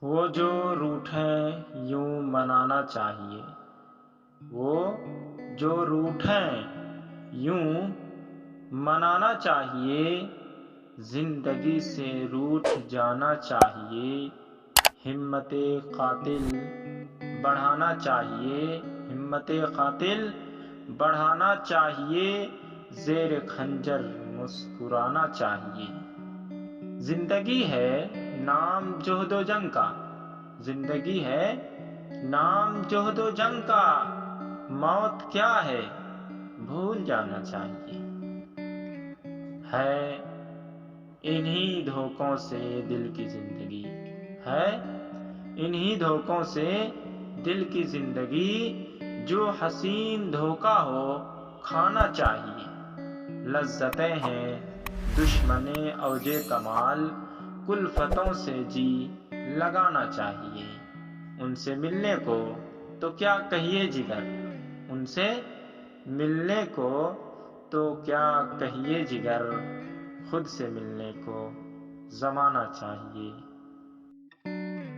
وہ جو روٹھیں یوں منانا چاہیے، وہ جو روٹھیں یوں منانا چاہیے، زندگی سے روٹھ جانا چاہیے، ہمت قاتل بڑھانا چاہیے، ہمت قاتل بڑھانا چاہیے، زیر خنجر مسکرانا چاہیے۔ زندگی ہے نام جہد و جنگ کا، زندگی ہے نام جہد و جنگ کا، موت کیا ہے بھول جانا چاہیے۔ ہے انہی دھوکوں سے دل کی زندگی، ہے انہی دھوکوں سے دل کی زندگی، جو حسین دھوکا ہو کھانا چاہیے۔ لذتیں ہیں دشمن اوج کمال، کلفتوں سے جی لگانا چاہیے۔ ان سے ملنے کو تو کیا کہیے جگر، ان سے ملنے کو تو کیا کہیے جگر، خود سے ملنے کو زمانہ چاہیے۔